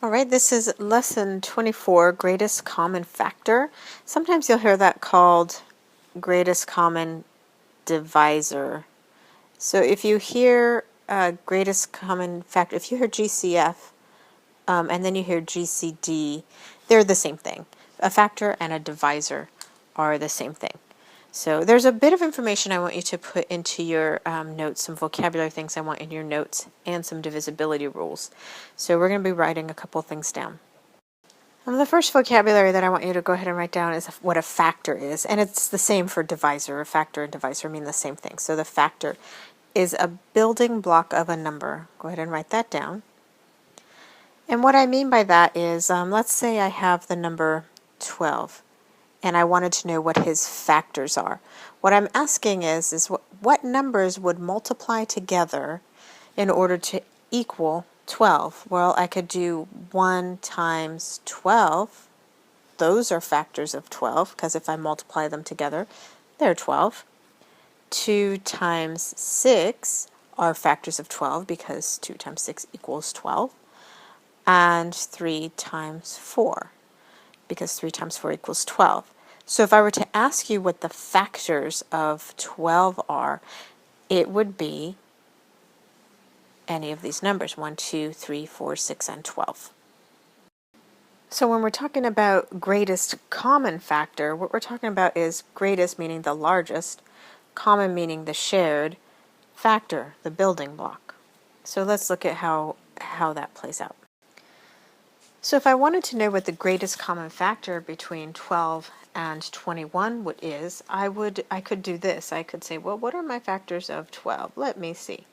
All right, this is lesson 24, greatest common factor. Sometimes you'll hear that called greatest common divisor. So if you hear greatest common factor, if you hear GCF and then you hear GCD, they're the same thing. A factor and a divisor are the same thing. So there's a bit of information I want you to put into your notes, some vocabulary things I want in your notes, and some divisibility rules. So we're going to be writing a couple things down. The first vocabulary that I want you to go ahead and write down is what a factor is, and it's the same for divisor. A factor and divisor mean the same thing. So the factor is a building block of a number. Go ahead and write that down. And what I mean by that is, let's say I have the number 12, and I wanted to know what his factors are. What I'm asking is what numbers would multiply together in order to equal 12? Well, I could do 1 times 12. Those are factors of 12, because if I multiply them together, they're 12. 2 times 6 are factors of 12, because 2 times 6 equals 12. And 3 times 4, because 3 times 4 equals 12. So if I were to ask you what the factors of 12 are, it would be any of these numbers, 1, 2, 3, 4, 6, and 12. So when we're talking about greatest common factor, what we're talking about is greatest meaning the largest, common meaning the shared, factor, the building block. So let's look at how that plays out. So if I wanted to know what the greatest common factor between 12 and 21 is, I could do this. I could say, well, what are my factors of 12? Let me see.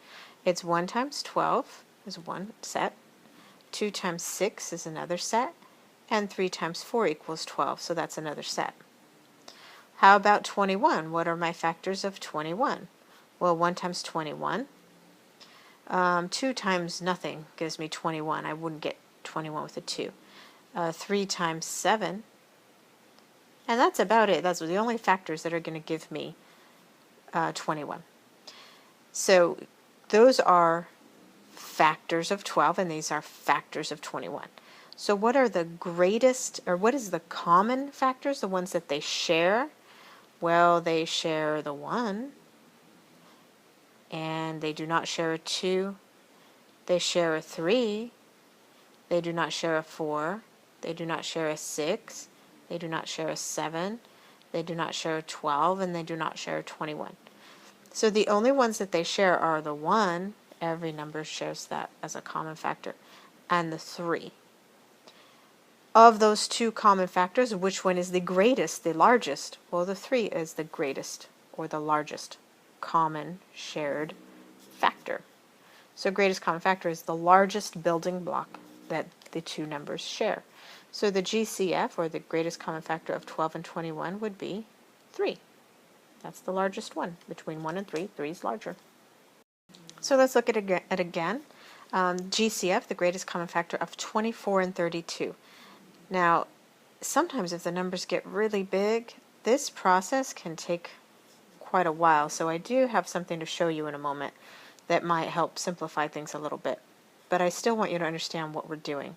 It's 1 times 12 is one set, 2 times 6 is another set, and 3 times 4 equals 12, so that's another set. How about 21? What are my factors of 21? Well, 1 times 21. 2 times nothing gives me 21. I wouldn't get 21 with a 2. 3 times 7. And that's about it. Those are the only factors that are going to give me 21. So those are factors of 12, and these are factors of 21. So what are the greatest, or what is the common factors, the ones that they share? Well, they share the 1, and they do not share a 2. They share a 3. They do not share a 4. They do not share a 6. They do not share a 7. They do not share a 12, and they do not share a 21. So the only ones that they share are the 1, every number shares that as a common factor, and the 3. Of those two common factors, which one is the greatest, the largest? Well, the 3 is the greatest, or the largest, common shared factor. So greatest common factor is the largest building block that the two numbers share. So the GCF, or the greatest common factor of 12 and 21, would be 3. That's the largest one. Between 1 and 3, 3 is larger. So let's look at it again. GCF, the greatest common factor of 24 and 32. Now, sometimes if the numbers get really big, this process can take quite a while. So I do have something to show you in a moment that might help simplify things a little bit. But I still want you to understand what we're doing.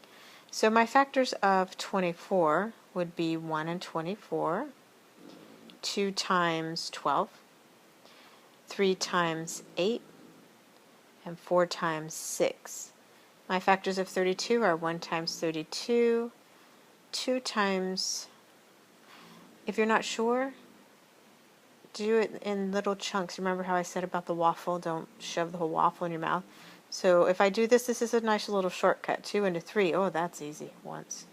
So my factors of 24 would be 1 and 24, 2 times 12, 3 times 8, and 4 times 6. My factors of 32 are 1 times 32, 2 times, if you're not sure, do it in little chunks. Remember how I said about the waffle? Don't shove the whole waffle in your mouth. So if I do this, this is a nice little shortcut. 2 into 3. Oh, that's easy. Once.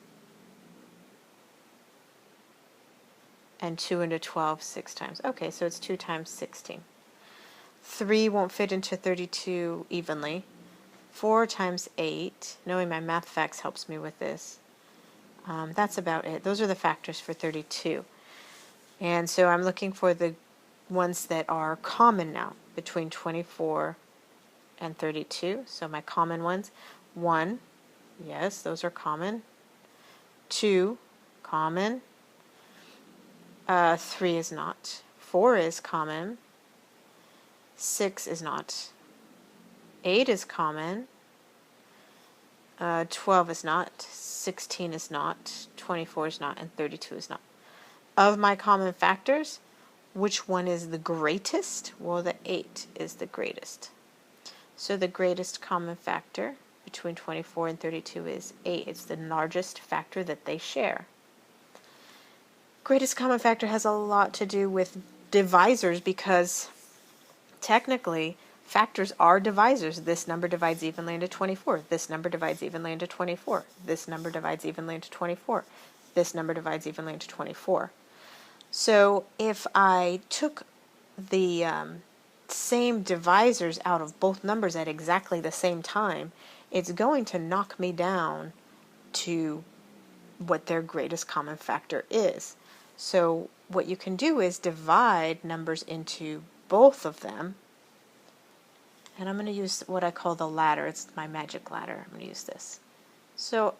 And 2 into 12, 6 times. Okay, so it's 2 times 16. 3 won't fit into 32 evenly. 4 times 8. Knowing my math facts helps me with this. That's about it. Those are the factors for 32. And so I'm looking for the ones that are common now between 24 and 32. So my common ones, 1, yes, those are common. 2, common. 3 is not. 4 is common. 6 is not. 8 is common. 12 is not, 16 is not, 24 is not, and 32 is not. Of my common factors, which one is the greatest? Well, the 8 is the greatest. So the greatest common factor between 24 and 32 is 8. It's the largest factor that they share. Greatest common factor has a lot to do with divisors because technically factors are divisors. This number divides evenly into 24. This number divides evenly into 24. This number divides evenly into 24. This number divides evenly into 24. So if I took the same divisors out of both numbers at exactly the same time, it's going to knock me down to what their greatest common factor is. So what you can do is divide numbers into both of them. And I'm going to use what I call the ladder. It's my magic ladder. I'm going to use this. So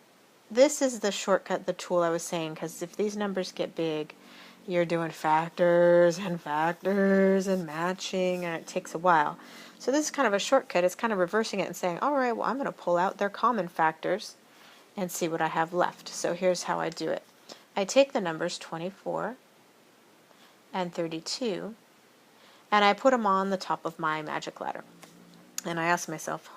this is the shortcut, the tool I was saying, because if these numbers get big, you're doing factors and factors and matching, and it takes a while. So this is kind of a shortcut. It's kind of reversing it and saying, all right, well, I'm going to pull out their common factors and see what I have left. So here's how I do it. I take the numbers 24 and 32, and I put them on the top of my magic ladder. And I ask myself,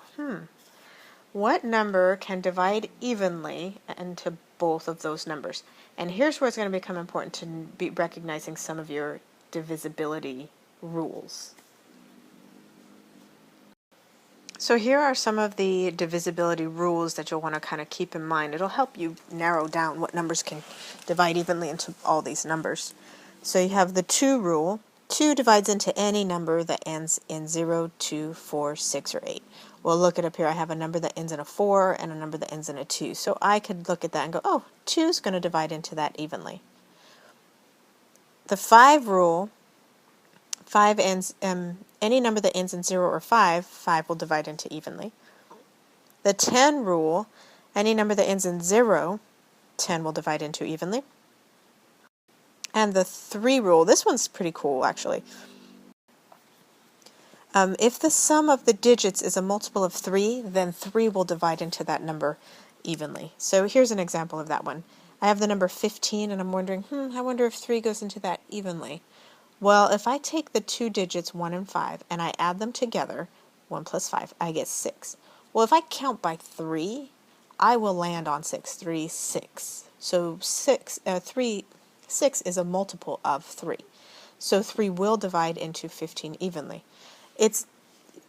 what number can divide evenly into both of those numbers? And here's where it's going to become important to be recognizing some of your divisibility rules. So here are some of the divisibility rules that you'll want to kind of keep in mind. It'll help you narrow down what numbers can divide evenly into all these numbers. So you have the 2 rule. 2 divides into any number that ends in 0, 2, 4, 6, or 8. Well, look it up here. I have a number that ends in a 4 and a number that ends in a 2. So I could look at that and go, oh, 2 is going to divide into that evenly. The 5 rule, 5 ends, any number that ends in 0 or 5, 5 will divide into evenly. The 10 rule, any number that ends in 0, 10 will divide into evenly. And the 3 rule, this one's pretty cool actually. If the sum of the digits is a multiple of 3, then 3 will divide into that number evenly. So here's an example of that one. I have the number 15 and I'm wondering, I wonder if 3 goes into that evenly. Well, if I take the 2 digits 1 and 5 and I add them together, 1 plus 5, I get 6. Well, if I count by 3, I will land on 6. 3, 6. So 6 is a multiple of 3. So 3 will divide into 15 evenly.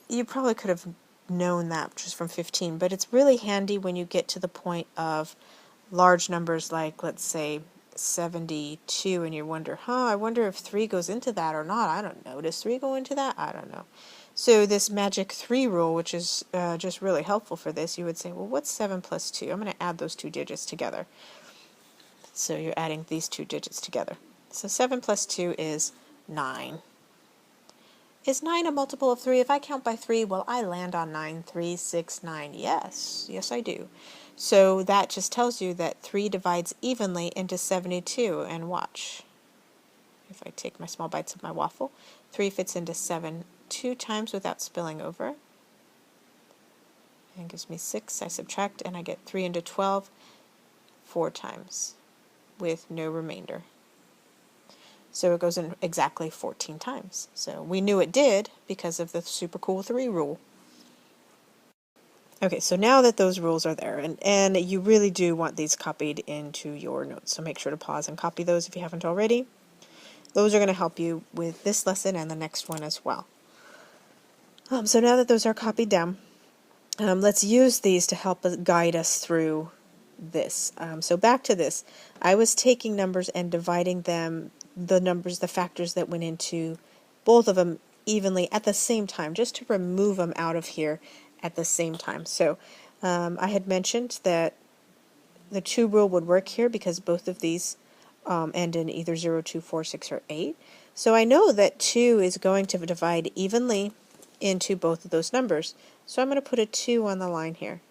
You probably could have known that just from 15, but it's really handy when you get to the point of large numbers like, let's say, 72, and you wonder, I wonder if 3 goes into that or not. I don't know. Does 3 go into that? I don't know. So this magic 3 rule, which is just really helpful for this, you would say, well, what's 7 plus 2? I'm going to add those 2 digits together. So you're adding these 2 digits together. So 7 plus 2 is 9. Is 9 a multiple of 3? If I count by 3, well, I land on 9. 3, 6, 9. Yes, I do. So that just tells you that 3 divides evenly into 72. And watch. If I take my small bites of my waffle, 3 fits into 7 2 times without spilling over. And gives me 6. I subtract and I get 3 into 12 4 times with no remainder. So it goes in exactly 14 times. So we knew it did because of the super cool 3 rule. Okay, so now that those rules are there, and you really do want these copied into your notes, so make sure to pause and copy those if you haven't already. Those are going to help you with this lesson and the next one as well. So now that those are copied down, let's use these to help guide us through this. So back to this. I was taking numbers and dividing them, the factors that went into both of them evenly at the same time, just to remove them out of here at the same time. So I had mentioned that the 2 rule would work here because both of these end in either 0, 2, 4, 6, or 8. So I know that 2 is going to divide evenly into both of those numbers. So I'm going to put a 2 on the line here.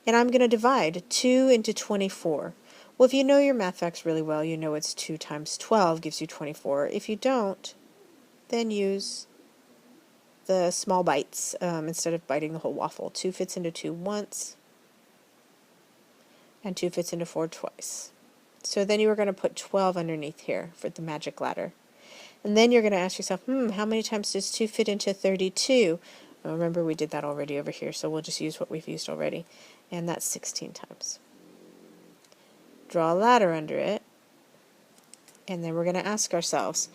And I'm going to divide 2 into 24. Well, if you know your math facts really well, you know it's 2 times 12 gives you 24. If you don't, then use the small bites instead of biting the whole waffle. 2 fits into 2 once. and 2 fits into 4 twice. So then you are going to put 12 underneath here for the magic ladder. And then you're going to ask yourself, how many times does 2 fit into 32? Well, remember, we did that already over here, so we'll just use what we've used already. And that's 16 times. Draw a ladder under it. And then we're going to ask ourselves,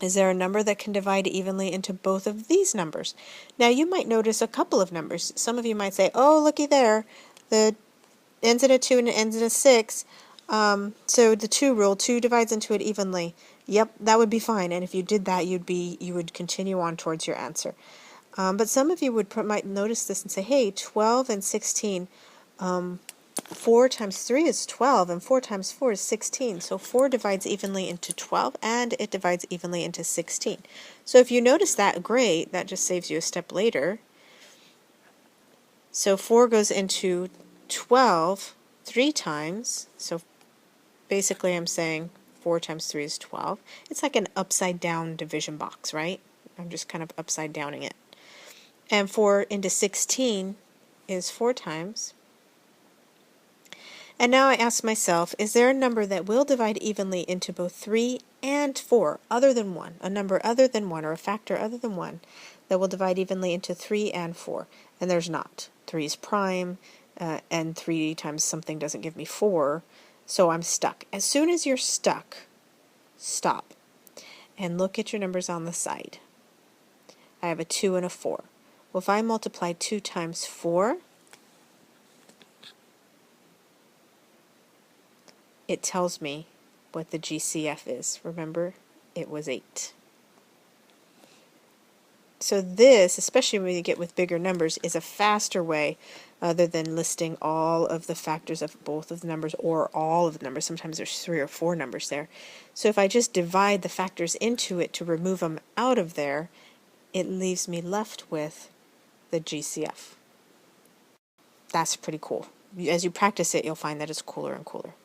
is there a number that can divide evenly into both of these numbers? Now, you might notice a couple of numbers. Some of you might say, oh, looky there. The ends in a 2 and it ends in a 6. So the 2 rule, 2 divides into it evenly. Yep, that would be fine. And if you did that, you would continue on towards your answer. But some of you might notice this and say, hey, 12 and 16, 4 times 3 is 12, and 4 times 4 is 16. So 4 divides evenly into 12, and it divides evenly into 16. So if you notice that, great. That just saves you a step later. So 4 goes into 12 3 times. So basically I'm saying 4 times 3 is 12. It's like an upside down division box, right? I'm just kind of upside downing it. And 4 into 16 is 4 times. And now I ask myself, is there a number that will divide evenly into both 3 and 4, other than 1? A number other than 1, or a factor other than 1, that will divide evenly into 3 and 4? And there's not. 3 is prime, and 3 times something doesn't give me 4, so I'm stuck. As soon as you're stuck, stop and look at your numbers on the side. I have a 2 and a 4. Well, if I multiply 2 times 4, it tells me what the GCF is. Remember, it was 8. So this, especially when you get with bigger numbers, is a faster way other than listing all of the factors of both of the numbers or all of the numbers. Sometimes there's 3 or 4 numbers there. So if I just divide the factors into it to remove them out of there, it leaves me left with the GCF. That's pretty cool. As you practice it, you'll find that it's cooler and cooler.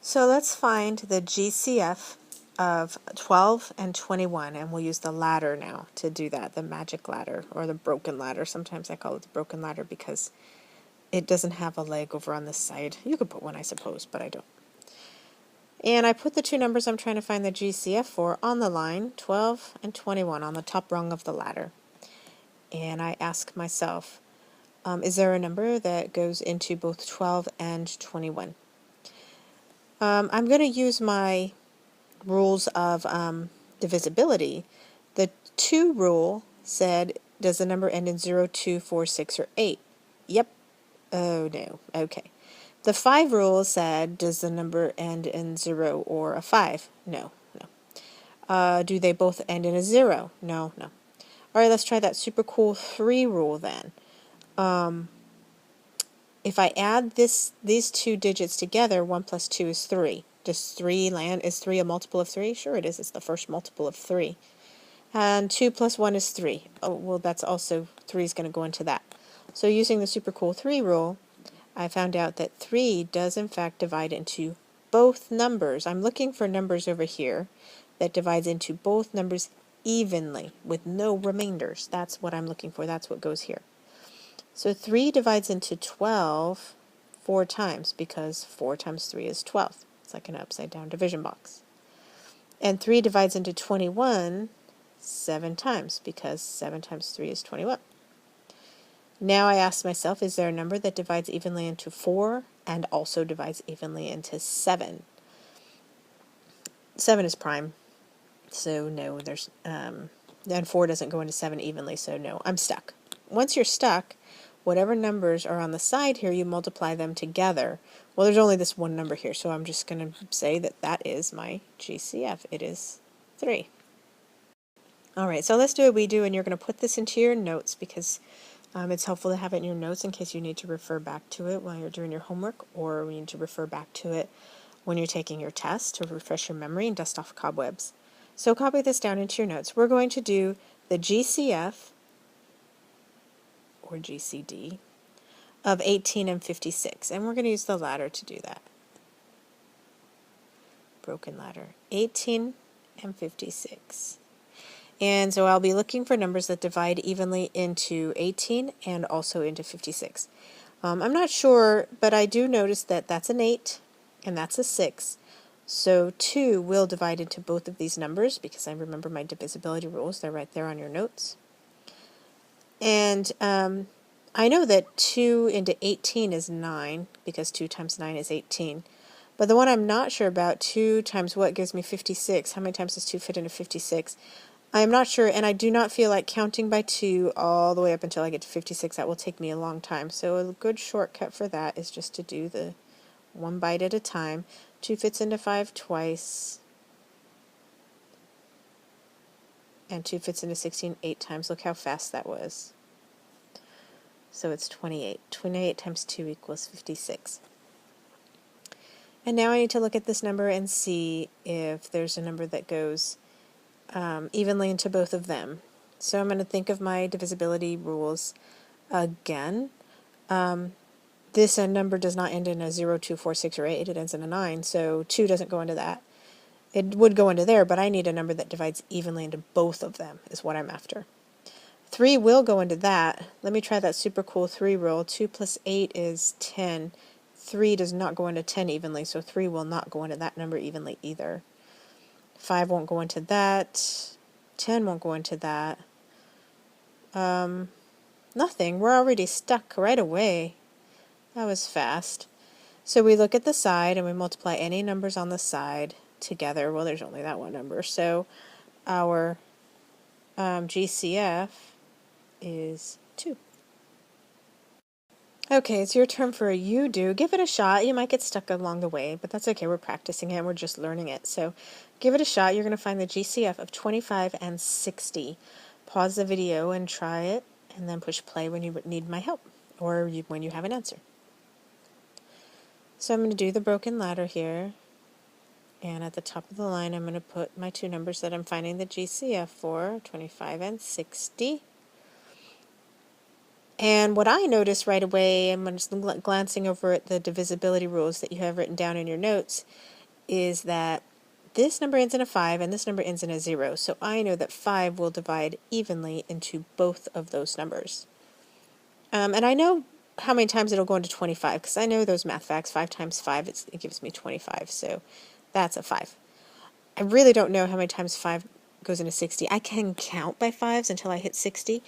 So let's find the GCF of 12 and 21, and we'll use the ladder now to do that, the magic ladder, or the broken ladder. Sometimes I call it the broken ladder because it doesn't have a leg over on this side. You could put one, I suppose, but I don't. And I put the 2 numbers I'm trying to find the GCF for on the line, 12 and 21, on the top rung of the ladder. And I ask myself, is there a number that goes into both 12 and 21? I'm going to use my rules of divisibility. The 2 rule said, does the number end in 0, 2, 4, 6, or 8? Yep. Oh, no. Okay. The 5 rule said, does the number end in 0 or a 5? No. No. Do they both end in a 0? No. No. All right, let's try that super cool 3 rule then. If I add these 2 digits together, 1 plus 2 is 3. Does 3 land? Is 3 a multiple of 3? Sure it is. It's the first multiple of 3. And 2 plus 1 is 3. Oh, well, that's also 3 is going to go into that. So using the super cool 3 rule, I found out that 3 does in fact divide into both numbers. I'm looking for numbers over here that divides into both numbers evenly with no remainders. That's what I'm looking for. That's what goes here. So 3 divides into 12 4 times because 4 times 3 is 12. It's like an upside down division box. And 3 divides into 21 7 times because 7 times 3 is 21. Now I ask myself, is there a number that divides evenly into 4 and also divides evenly into 7? 7 is prime, so no, there's and 4 doesn't go into 7 evenly, so no, I'm stuck. Once you're stuck, whatever numbers are on the side here, you multiply them together. Well, there's only this one number here, so I'm just going to say that that is my GCF. It is 3. All right, so let's do what we do, and you're going to put this into your notes because it's helpful to have it in your notes in case you need to refer back to it while you're doing your homework, or you need to refer back to it when you're taking your test to refresh your memory and dust off cobwebs. So copy this down into your notes. We're going to do the GCF, or GCD, of 18 and 56, and we're going to use the ladder to do that. Broken ladder, 18 and 56. And so I'll be looking for numbers that divide evenly into 18 and also into 56. I'm not sure, but I do notice that that's an 8 and that's a 6. So 2 will divide into both of these numbers because I remember my divisibility rules. They're right there on your notes. And I know that 2 into 18 is 9 because 2 times 9 is 18. But the one I'm not sure about, 2 times what gives me 56? How many times does 2 fit into 56? I am not sure, and I do not feel like counting by 2 all the way up until I get to 56. That will take me a long time. So a good shortcut for that is just to do the one bite at a time. 2 fits into 5 twice, and 2 fits into 16 8 times. Look how fast that was. So it's 28. 28 times 2 equals 56. And now I need to look at this number and see if there's a number that goes evenly into both of them. So I'm going to think of my divisibility rules again. This number does not end in a 0, 2, 4, 6, or 8. It ends in a 9, so 2 doesn't go into that. It would go into there, but I need a number that divides evenly into both of them, is what I'm after. 3 will go into that. Let me try that super cool 3 rule. 2 plus 8 is 10. 3 does not go into 10 evenly, so 3 will not go into that number evenly either. 5 won't go into that. 10 won't go into that. Nothing. We're already stuck right away. That was fast. So we look at the side and we multiply any numbers on the side together. Well, there's only that one number. So our GCF is 2. Okay, it's your turn for a you do. Give it a shot. You might get stuck along the way, but that's okay. We're practicing it and we're just learning it. So give it a shot. You're going to find the GCF of 25 and 60. Pause the video and try it, and then push play when you need my help or when you have an answer. So I'm going to do the broken ladder here, and at the top of the line I'm going to put my two numbers that I'm finding the GCF for, 25 and 60. And what I notice right away, I'm just glancing over at the divisibility rules that you have written down in your notes, is that this number ends in a 5 and this number ends in a 0. So I know that 5 will divide evenly into both of those numbers. And I know how many times it'll go into 25, because I know those math facts. 5 times 5, it gives me 25, so that's a 5. I really don't know how many times 5 goes into 60. I can count by 5s until I hit 60,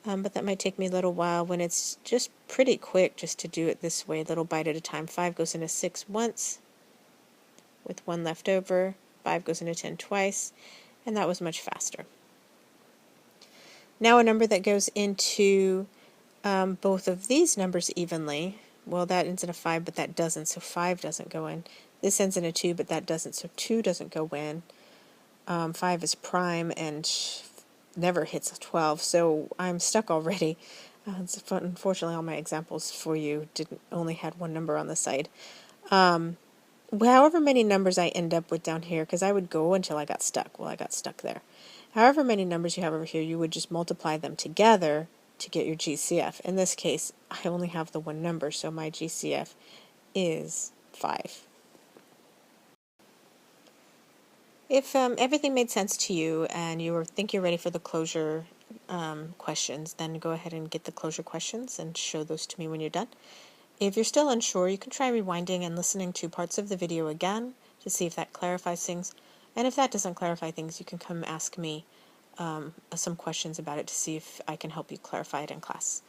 but that might take me a little while when it's just pretty quick just to do it this way, little bite at a time. 5 goes into 6 once, with 1 left over. 5 goes into 10 twice, and that was much faster. Now a number that goes into both of these numbers evenly, well, that ends in a 5, but that doesn't, so 5 doesn't go in. This ends in a 2, but that doesn't, so 2 doesn't go in. 5 is prime and never hits a 12, so I'm stuck already. Unfortunately, all my examples for you only had one number on the side. However many numbers I end up with down here, because I would go until I got stuck. Well, I got stuck there. However many numbers you have over here, you would just multiply them together to get your GCF. In this case, I only have the one number, so my GCF is 5. If everything made sense to you and you think you're ready for the closure questions, then go ahead and get the closure questions and show those to me when you're done. If you're still unsure, you can try rewinding and listening to parts of the video again to see if that clarifies things. And if that doesn't clarify things, you can come ask me some questions about it to see if I can help you clarify it in class.